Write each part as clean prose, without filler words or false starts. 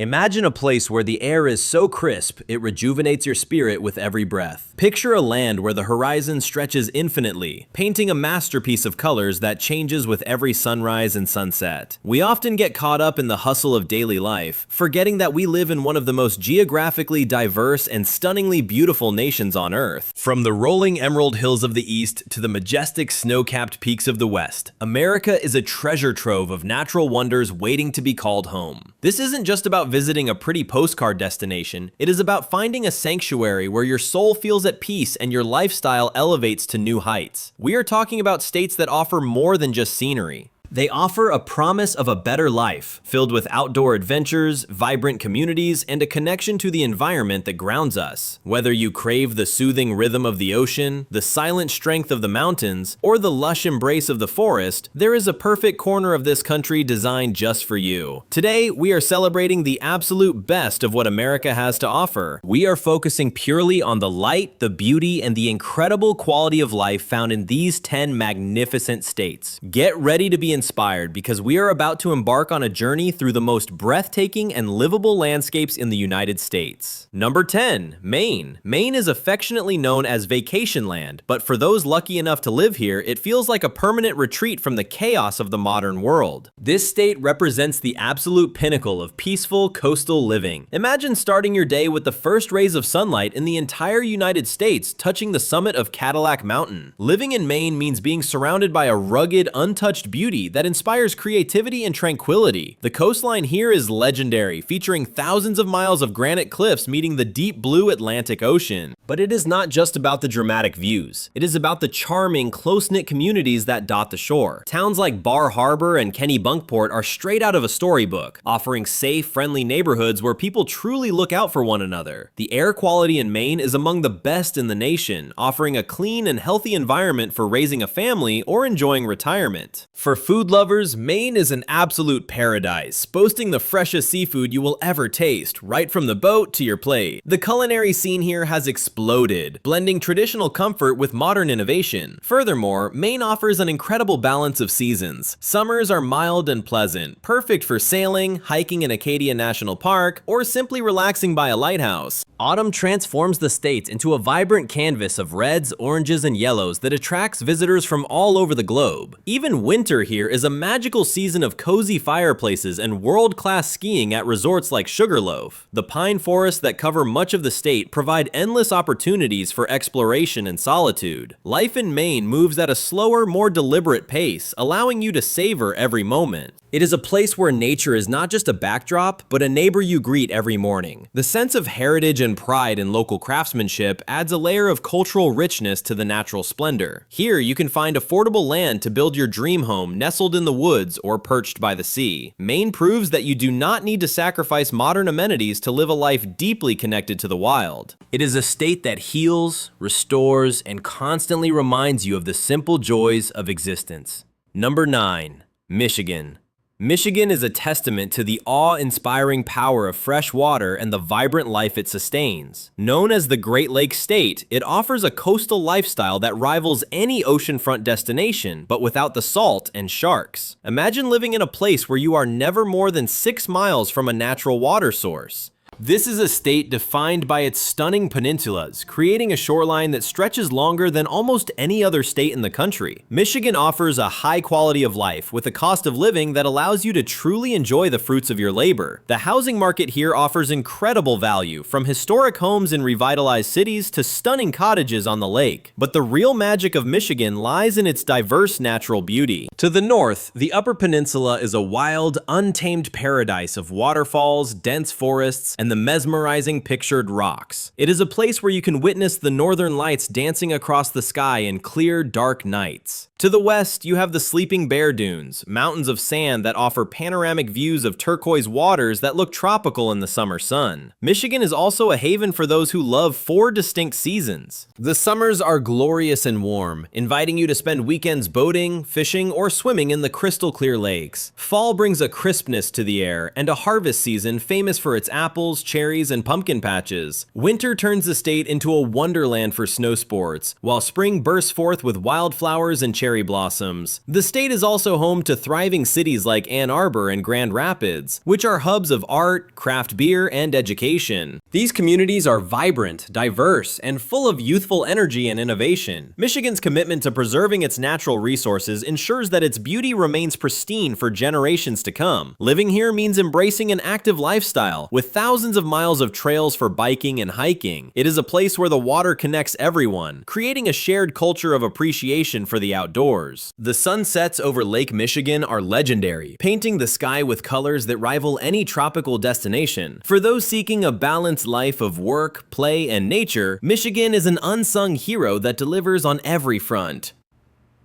Imagine a place where the air is so crisp, it rejuvenates your spirit with every breath. Picture a land where the horizon stretches infinitely, painting a masterpiece of colors that changes with every sunrise and sunset. We often get caught up in the hustle of daily life, forgetting that we live in one of the most geographically diverse and stunningly beautiful nations on Earth. From the rolling emerald hills of the East to the majestic snow-capped peaks of the West, America is a treasure trove of natural wonders waiting to be called home. This isn't just about visiting a pretty postcard destination, it is about finding a sanctuary where your soul feels at peace and your lifestyle elevates to new heights. We are talking about states that offer more than just scenery. They offer a promise of a better life, filled with outdoor adventures, vibrant communities, and a connection to the environment that grounds us. Whether you crave the soothing rhythm of the ocean, the silent strength of the mountains, or the lush embrace of the forest, there is a perfect corner of this country designed just for you. Today, we are celebrating the absolute best of what America has to offer. We are focusing purely on the light, the beauty, and the incredible quality of life found in these 10 magnificent states. Get ready to be inspired because we are about to embark on a journey through the most breathtaking and livable landscapes in the United States. Number 10, Maine. Maine is affectionately known as vacation land, but for those lucky enough to live here, it feels like a permanent retreat from the chaos of the modern world. This state represents the absolute pinnacle of peaceful coastal living. Imagine starting your day with the first rays of sunlight in the entire United States touching the summit of Cadillac Mountain. Living in Maine means being surrounded by a rugged, untouched beauty that inspires creativity and tranquility. The coastline here is legendary, featuring thousands of miles of granite cliffs meeting the deep blue Atlantic Ocean. But it is not just about the dramatic views. It is about the charming, close-knit communities that dot the shore. Towns like Bar Harbor and Kennebunkport are straight out of a storybook, offering safe, friendly neighborhoods where people truly look out for one another. The air quality in Maine is among the best in the nation, offering a clean and healthy environment for raising a family or enjoying retirement. For food lovers, Maine is an absolute paradise, boasting the freshest seafood you will ever taste, right from the boat to your plate. The culinary scene here has exploded, blending traditional comfort with modern innovation. Furthermore, Maine offers an incredible balance of seasons. Summers are mild and pleasant, perfect for sailing, hiking in Acadia National Park, or simply relaxing by a lighthouse. Autumn transforms the state into a vibrant canvas of reds, oranges, and yellows that attracts visitors from all over the globe. Even winter here is a magical season of cozy fireplaces and world-class skiing at resorts like Sugarloaf. The pine forests that cover much of the state provide endless opportunities for exploration and solitude. Life in Maine moves at a slower, more deliberate pace, allowing you to savor every moment. It is a place where nature is not just a backdrop, but a neighbor you greet every morning. The sense of heritage and pride in local craftsmanship adds a layer of cultural richness to the natural splendor. Here, you can find affordable land to build your dream home nestled in the woods or perched by the sea. Maine proves that you do not need to sacrifice modern amenities to live a life deeply connected to the wild. It is a state that heals, restores, and constantly reminds you of the simple joys of existence. Number 9, Michigan. Michigan is a testament to the awe-inspiring power of fresh water and the vibrant life it sustains. Known as the Great Lakes State, it offers a coastal lifestyle that rivals any oceanfront destination, but without the salt and sharks. Imagine living in a place where you are never more than 6 miles from a natural water source. This is a state defined by its stunning peninsulas, creating a shoreline that stretches longer than almost any other state in the country. Michigan offers a high quality of life with a cost of living that allows you to truly enjoy the fruits of your labor. The housing market here offers incredible value, from historic homes in revitalized cities to stunning cottages on the lake. But the real magic of Michigan lies in its diverse natural beauty. To the north, the Upper Peninsula is a wild, untamed paradise of waterfalls, dense forests, and the mesmerizing pictured rocks. It is a place where you can witness the northern lights dancing across the sky in clear, dark nights. To the west, you have the Sleeping Bear Dunes, mountains of sand that offer panoramic views of turquoise waters that look tropical in the summer sun. Michigan is also a haven for those who love 4 distinct seasons. The summers are glorious and warm, inviting you to spend weekends boating, fishing, or swimming in the crystal clear lakes. Fall brings a crispness to the air, and a harvest season famous for its apples, apples, cherries, and pumpkin patches. Winter turns the state into a wonderland for snow sports, while spring bursts forth with wildflowers and cherry blossoms. The state is also home to thriving cities like Ann Arbor and Grand Rapids, which are hubs of art, craft beer, and education. These communities are vibrant, diverse, and full of youthful energy and innovation. Michigan's commitment to preserving its natural resources ensures that its beauty remains pristine for generations to come. Living here means embracing an active lifestyle, with thousands of miles of trails for biking and hiking. It is a place where the water connects everyone, creating a shared culture of appreciation for the outdoors. The sunsets over Lake Michigan are legendary, painting the sky with colors that rival any tropical destination. For those seeking a balanced life of work, play, and nature, Michigan is an unsung hero that delivers on every front.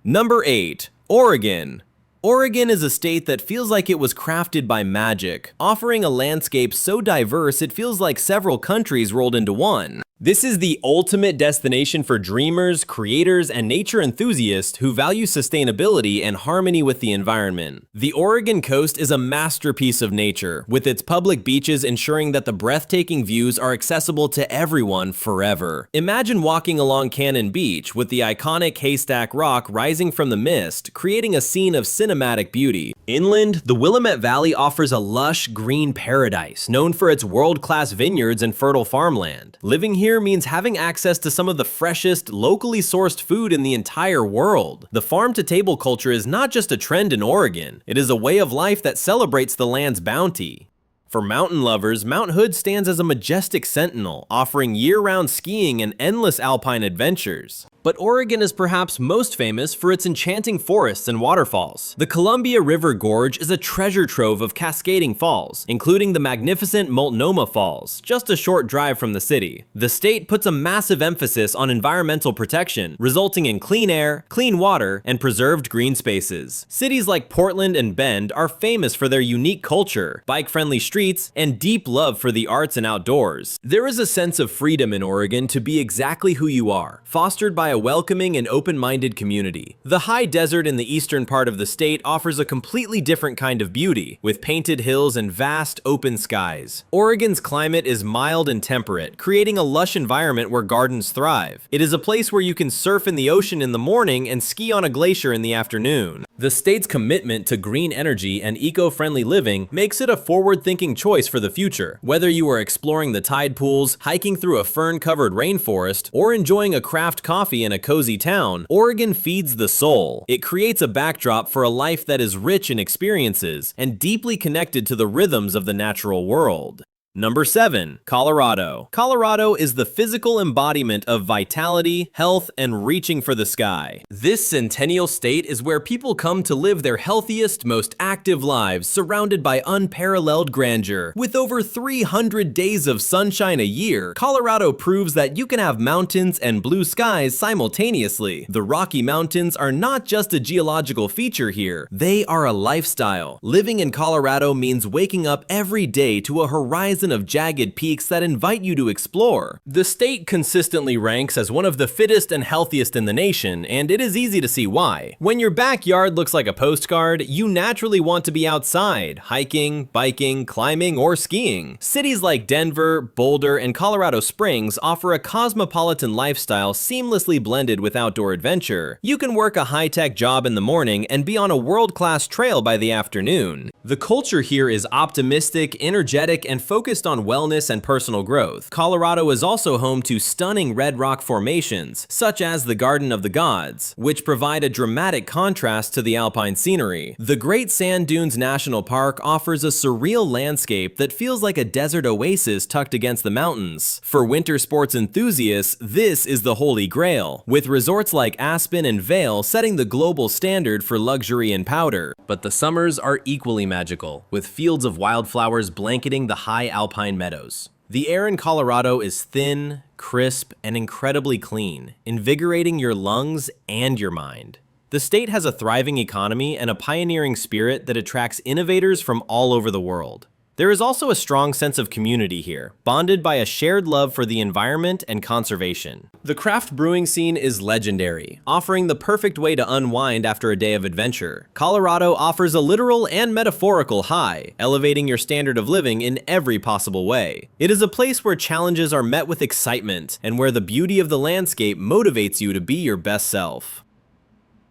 Number 8. Oregon. Oregon is a state that feels like it was crafted by magic, offering a landscape so diverse it feels like several countries rolled into one. This is the ultimate destination for dreamers, creators, and nature enthusiasts who value sustainability and harmony with the environment. The Oregon coast is a masterpiece of nature, with its public beaches ensuring that the breathtaking views are accessible to everyone forever. Imagine walking along Cannon Beach with the iconic Haystack Rock rising from the mist, creating a scene of cinematic beauty. Inland, the Willamette Valley offers a lush, green paradise known for its world-class vineyards and fertile farmland. Living here means having access to some of the freshest, locally sourced food in the entire world. The farm-to-table culture is not just a trend in Oregon, it is a way of life that celebrates the land's bounty. For mountain lovers, Mount Hood stands as a majestic sentinel, offering year-round skiing and endless alpine adventures. But Oregon is perhaps most famous for its enchanting forests and waterfalls. The Columbia River Gorge is a treasure trove of cascading falls, including the magnificent Multnomah Falls, just a short drive from the city. The state puts a massive emphasis on environmental protection, resulting in clean air, clean water, and preserved green spaces. Cities like Portland and Bend are famous for their unique culture, bike-friendly streets, and deep love for the arts and outdoors. There is a sense of freedom in Oregon to be exactly who you are, fostered by a welcoming and open-minded community. The high desert in the eastern part of the state offers a completely different kind of beauty, with painted hills and vast, open skies. Oregon's climate is mild and temperate, creating a lush environment where gardens thrive. It is a place where you can surf in the ocean in the morning and ski on a glacier in the afternoon. The state's commitment to green energy and eco-friendly living makes it a forward-thinking choice for the future. Whether you are exploring the tide pools, hiking through a fern-covered rainforest, or enjoying a craft coffee in a cozy town, Oregon feeds the soul. It creates a backdrop for a life that is rich in experiences and deeply connected to the rhythms of the natural world. Number 7. Colorado. Colorado is the physical embodiment of vitality, health, and reaching for the sky. This centennial state is where people come to live their healthiest, most active lives, surrounded by unparalleled grandeur. With over 300 days of sunshine a year, Colorado proves that you can have mountains and blue skies simultaneously. The Rocky Mountains are not just a geological feature here, they are a lifestyle. Living in Colorado means waking up every day to a horizon of jagged peaks that invite you to explore. The state consistently ranks as one of the fittest and healthiest in the nation, and it is easy to see why. When your backyard looks like a postcard, you naturally want to be outside, hiking, biking, climbing, or skiing. Cities like Denver, Boulder, and Colorado Springs offer a cosmopolitan lifestyle seamlessly blended with outdoor adventure. You can work a high-tech job in the morning and be on a world-class trail by the afternoon. The culture here is optimistic, energetic, and focused on wellness and personal growth. Colorado is also home to stunning red rock formations, such as the Garden of the Gods, which provide a dramatic contrast to the alpine scenery. The Great Sand Dunes National Park offers a surreal landscape that feels like a desert oasis tucked against the mountains. For winter sports enthusiasts, this is the holy grail, with resorts like Aspen and Vail setting the global standard for luxury and powder. But the summers are equally magical, with fields of wildflowers blanketing the high alpine meadows. The air in Colorado is thin, crisp, and incredibly clean, invigorating your lungs and your mind. The state has a thriving economy and a pioneering spirit that attracts innovators from all over the world. There is also a strong sense of community here, bonded by a shared love for the environment and conservation. The craft brewing scene is legendary, offering the perfect way to unwind after a day of adventure. Colorado offers a literal and metaphorical high, elevating your standard of living in every possible way. It is a place where challenges are met with excitement, and where the beauty of the landscape motivates you to be your best self.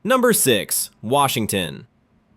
Number 6. Washington.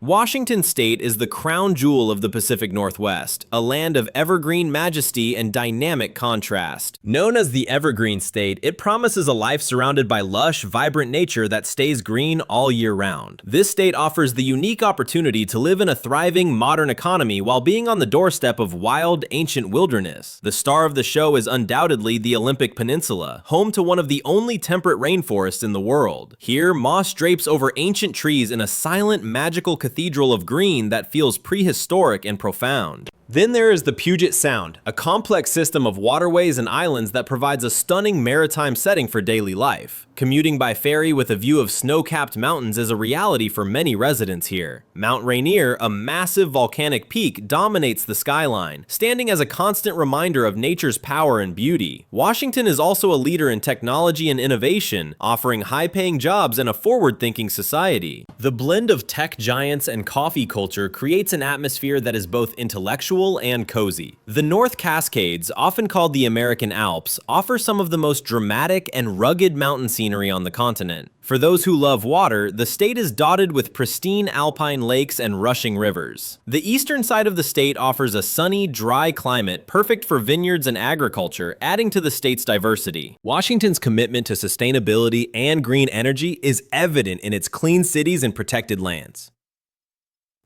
Washington State is the crown jewel of the Pacific Northwest, a land of evergreen majesty and dynamic contrast. Known as the Evergreen State, it promises a life surrounded by lush, vibrant nature that stays green all year round. This state offers the unique opportunity to live in a thriving, modern economy while being on the doorstep of wild, ancient wilderness. The star of the show is undoubtedly the Olympic Peninsula, home to one of the only temperate rainforests in the world. Here, moss drapes over ancient trees in a silent, magical cathedral of green that feels prehistoric and profound. Then there is the Puget Sound, a complex system of waterways and islands that provides a stunning maritime setting for daily life. Commuting by ferry with a view of snow-capped mountains is a reality for many residents here. Mount Rainier, a massive volcanic peak, dominates the skyline, standing as a constant reminder of nature's power and beauty. Washington is also a leader in technology and innovation, offering high-paying jobs and a forward-thinking society. The blend of tech giants and coffee culture creates an atmosphere that is both intellectual and cozy. The North Cascades, often called the American Alps, offer some of the most dramatic and rugged mountain scenery on the continent. For those who love water, the state is dotted with pristine alpine lakes and rushing rivers. The eastern side of the state offers a sunny, dry climate perfect for vineyards and agriculture, adding to the state's diversity. Washington's commitment to sustainability and green energy is evident in its clean cities and protected lands.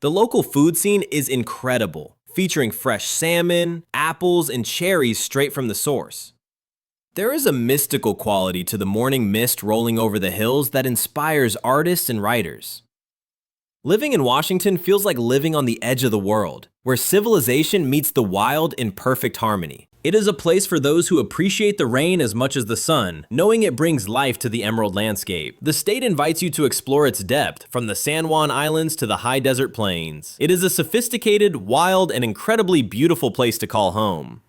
The local food scene is incredible, featuring fresh salmon, apples, and cherries straight from the source. There is a mystical quality to the morning mist rolling over the hills that inspires artists and writers. Living in Washington feels like living on the edge of the world, where civilization meets the wild in perfect harmony. It is a place for those who appreciate the rain as much as the sun, knowing it brings life to the emerald landscape. The state invites you to explore its depth, from the San Juan Islands to the high desert plains. It is a sophisticated, wild, and incredibly beautiful place to call home.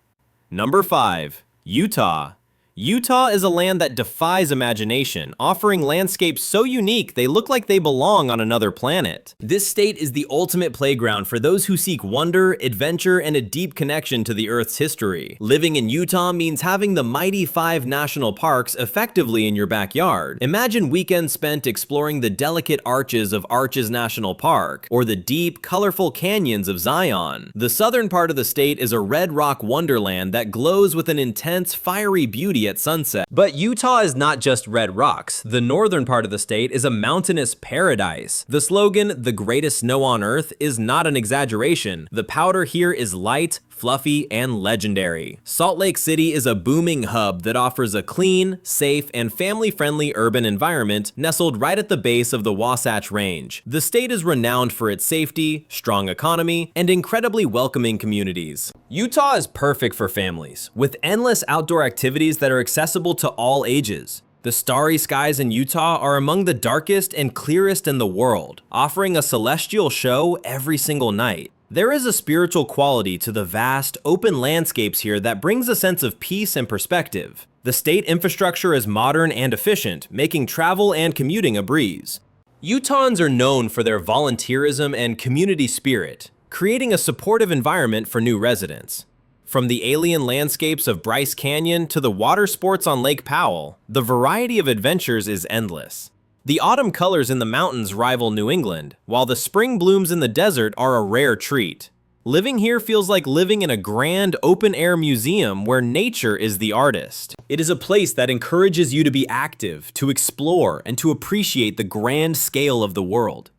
Number 5. Utah. Utah is a land that defies imagination, offering landscapes so unique they look like they belong on another planet. This state is the ultimate playground for those who seek wonder, adventure, and a deep connection to the Earth's history. Living in Utah means having the mighty 5 national parks effectively in your backyard. Imagine weekends spent exploring the delicate arches of Arches National Park, or the deep, colorful canyons of Zion. The southern part of the state is a red rock wonderland that glows with an intense, fiery beauty at sunset. But Utah is not just red rocks. The northern part of the state is a mountainous paradise. The slogan, "The greatest snow on earth," is not an exaggeration. The powder here is light, fluffy, and legendary. Salt Lake City is a booming hub that offers a clean, safe, and family-friendly urban environment nestled right at the base of the Wasatch Range. The state is renowned for its safety, strong economy, and incredibly welcoming communities. Utah is perfect for families, with endless outdoor activities that are accessible to all ages. The starry skies in Utah are among the darkest and clearest in the world, offering a celestial show every single night. There is a spiritual quality to the vast, open landscapes here that brings a sense of peace and perspective. The state infrastructure is modern and efficient, making travel and commuting a breeze. Utahns are known for their volunteerism and community spirit, creating a supportive environment for new residents. From the alien landscapes of Bryce Canyon to the water sports on Lake Powell, the variety of adventures is endless. The autumn colors in the mountains rival New England, while the spring blooms in the desert are a rare treat. Living here feels like living in a grand open-air museum where nature is the artist. It is a place that encourages you to be active, to explore, and to appreciate the grand scale of the world.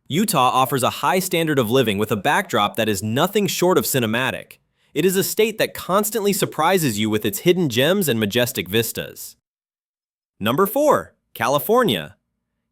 Utah offers a high standard of living with a backdrop that is nothing short of cinematic. It is a state that constantly surprises you with its hidden gems and majestic vistas. Number 4. California.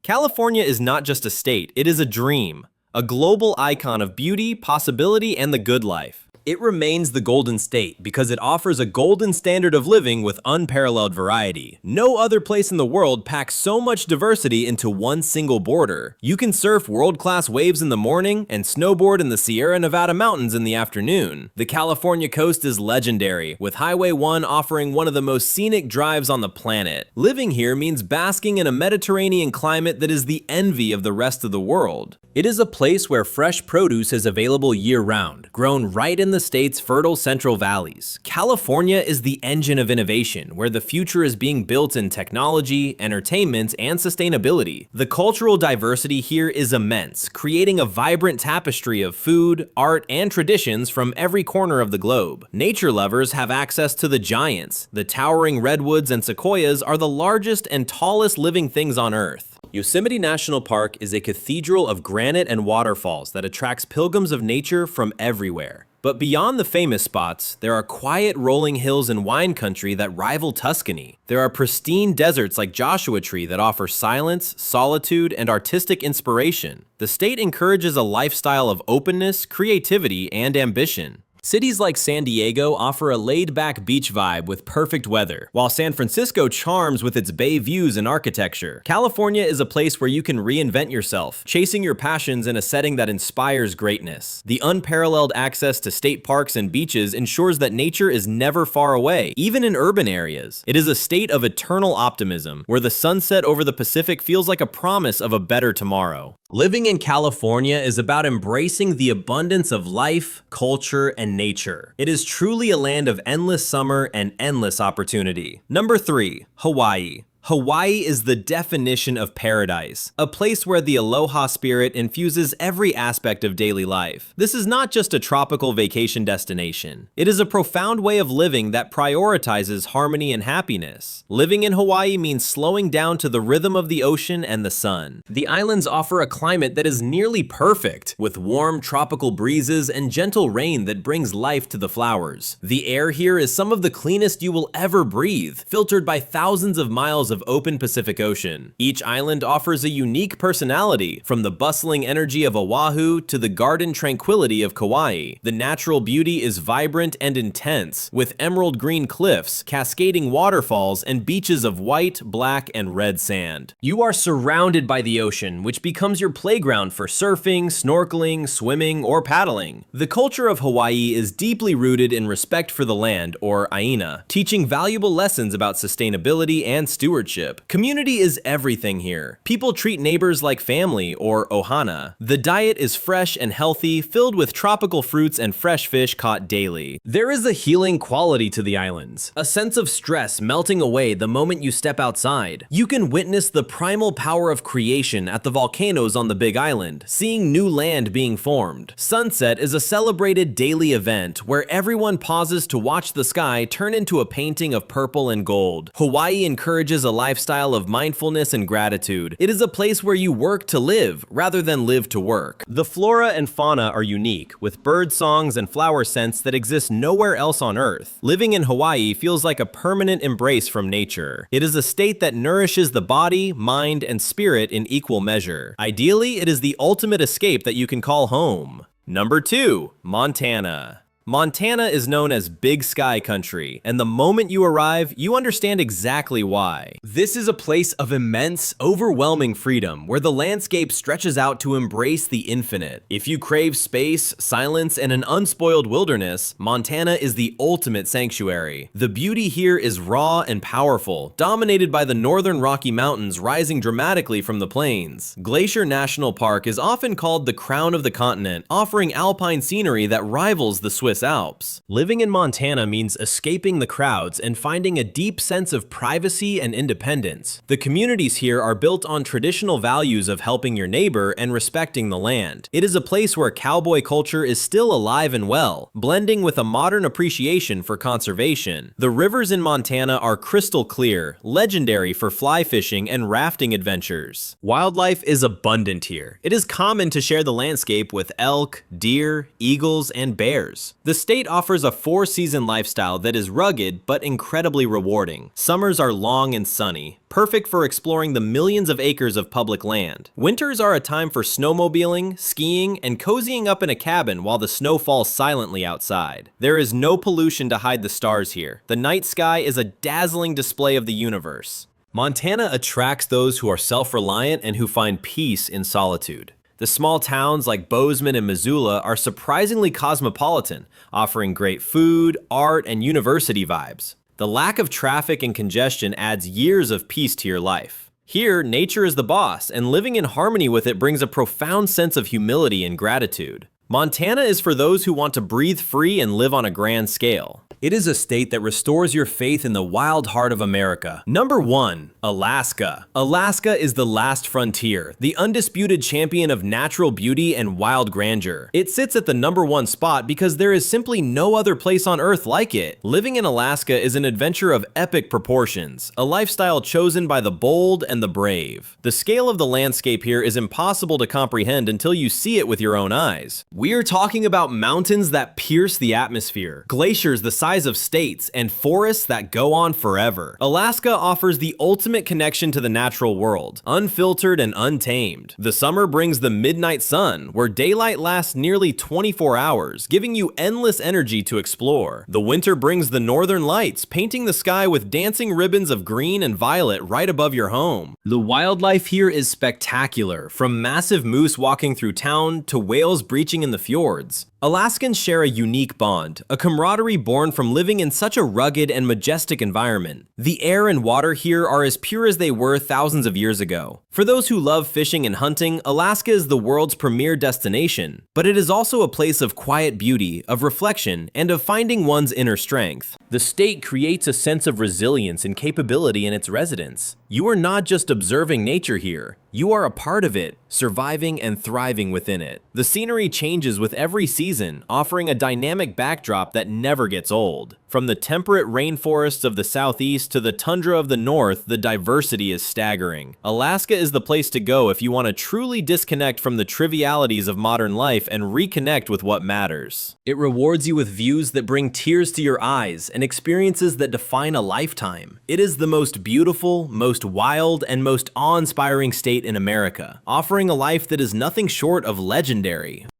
California is not just a state, it is a dream. a global icon of beauty, possibility, and the good life. It remains the Golden State because it offers a golden standard of living with unparalleled variety. No other place in the world packs so much diversity into one single border. You can surf world-class waves in the morning and snowboard in the Sierra Nevada mountains in the afternoon. The California coast is legendary, with Highway 1 offering one of the most scenic drives on the planet. Living here means basking in a Mediterranean climate that is the envy of the rest of the world. It is a place where fresh produce is available year-round, grown right in the state's fertile Central Valleys. California is the engine of innovation, where the future is being built in technology, entertainment, and sustainability. The cultural diversity here is immense, creating a vibrant tapestry of food, art, and traditions from every corner of the globe. Nature lovers have access to the giants. The towering redwoods and sequoias are the largest and tallest living things on Earth. Yosemite National Park is a cathedral of granite and waterfalls that attracts pilgrims of nature from everywhere. But beyond the famous spots, there are quiet rolling hills in wine country that rival Tuscany. There are pristine deserts like Joshua Tree that offer silence, solitude, and artistic inspiration. The state encourages a lifestyle of openness, creativity, and ambition. Cities like San Diego offer a laid-back beach vibe with perfect weather, while San Francisco charms with its bay views and architecture. California is a place where you can reinvent yourself, chasing your passions in a setting that inspires greatness. The unparalleled access to state parks and beaches ensures that nature is never far away, even in urban areas. It is a state of eternal optimism, where the sunset over the Pacific feels like a promise of a better tomorrow. Living in California is about embracing the abundance of life, culture, and nature. It is truly a land of endless summer and endless opportunity. Number 3, Hawaii. Hawaii is the definition of paradise, a place where the aloha spirit infuses every aspect of daily life. This is not just a tropical vacation destination. It is a profound way of living that prioritizes harmony and happiness. Living in Hawaii means slowing down to the rhythm of the ocean and the sun. The islands offer a climate that is nearly perfect, with warm tropical breezes and gentle rain that brings life to the flowers. The air here is some of the cleanest you will ever breathe, filtered by thousands of miles of open Pacific Ocean. Each island offers a unique personality, from the bustling energy of Oahu to the garden tranquility of Kauai. The natural beauty is vibrant and intense, with emerald green cliffs, cascading waterfalls, and beaches of white, black, and red sand. You are surrounded by the ocean, which becomes your playground for surfing, snorkeling, swimming, or paddling. The culture of Hawaii is deeply rooted in respect for the land, or aina, teaching valuable lessons about sustainability and stewardship. Community is everything here. People treat neighbors like family, or ohana. The diet is fresh and healthy, filled with tropical fruits and fresh fish caught daily. There is a healing quality to the islands, a sense of stress melting away the moment you step outside. You can witness the primal power of creation at the volcanoes on the Big Island, seeing new land being formed. Sunset is a celebrated daily event where everyone pauses to watch the sky turn into a painting of purple and gold. Hawaii encourages a lifestyle of mindfulness and gratitude. It is a place where you work to live rather than live to work. The flora and fauna are unique, with bird songs and flower scents that exist nowhere else on Earth. Living in Hawaii feels like a permanent embrace from nature. It is a state that nourishes the body, mind, and spirit in equal measure. Ideally, it is the ultimate escape that you can call home. Number 2, Montana. Montana is known as Big Sky Country, and the moment you arrive, you understand exactly why. This is a place of immense, overwhelming freedom, where the landscape stretches out to embrace the infinite. If you crave space, silence, and an unspoiled wilderness, Montana is the ultimate sanctuary. The beauty here is raw and powerful, dominated by the northern Rocky Mountains rising dramatically from the plains. Glacier National Park is often called the crown of the continent, offering alpine scenery that rivals the Swiss Alps. Living in Montana means escaping the crowds and finding a deep sense of privacy and independence. The communities here are built on traditional values of helping your neighbor and respecting the land. It is a place where cowboy culture is still alive and well, blending with a modern appreciation for conservation. The rivers in Montana are crystal clear, legendary for fly fishing and rafting adventures. Wildlife is abundant here. It is common to share the landscape with elk, deer, eagles, and bears. The state offers a four-season lifestyle that is rugged but incredibly rewarding. Summers are long and sunny, perfect for exploring the millions of acres of public land. Winters are a time for snowmobiling, skiing, and cozying up in a cabin while the snow falls silently outside. There is no pollution to hide the stars here. The night sky is a dazzling display of the universe. Montana attracts those who are self-reliant and who find peace in solitude. The small towns like Bozeman and Missoula are surprisingly cosmopolitan, offering great food, art, and university vibes. The lack of traffic and congestion adds years of peace to your life. Here, nature is the boss, and living in harmony with it brings a profound sense of humility and gratitude. Montana is for those who want to breathe free and live on a grand scale. It is a state that restores your faith in the wild heart of America. Number 1. Alaska. Alaska is the last frontier, the undisputed champion of natural beauty and wild grandeur. It sits at the number 1 spot because there is simply no other place on Earth like it. Living in Alaska is an adventure of epic proportions, a lifestyle chosen by the bold and the brave. The scale of the landscape here is impossible to comprehend until you see it with your own eyes. We are talking about mountains that pierce the atmosphere, glaciers the size of states, and forests that go on forever. Alaska offers the ultimate connection to the natural world, unfiltered and untamed. The summer brings the midnight sun, where daylight lasts nearly 24 hours, giving you endless energy to explore. The winter brings the northern lights, painting the sky with dancing ribbons of green and violet right above your home. The wildlife here is spectacular, from massive moose walking through town to whales breaching in the fjords. Alaskans share a unique bond, a camaraderie born from living in such a rugged and majestic environment. The air and water here are as pure as they were thousands of years ago. For those who love fishing and hunting, Alaska is the world's premier destination, but it is also a place of quiet beauty, of reflection, and of finding one's inner strength. The state creates a sense of resilience and capability in its residents. You are not just observing nature here, you are a part of it, surviving and thriving within it. The scenery changes with every season, offering a dynamic backdrop that never gets old. From the temperate rainforests of the southeast to the tundra of the north, the diversity is staggering. Alaska is the place to go if you want to truly disconnect from the trivialities of modern life and reconnect with what matters. It rewards you with views that bring tears to your eyes and experiences that define a lifetime. It is the most beautiful, most wild, and most awe-inspiring state in America, offering a life that is nothing short of legendary.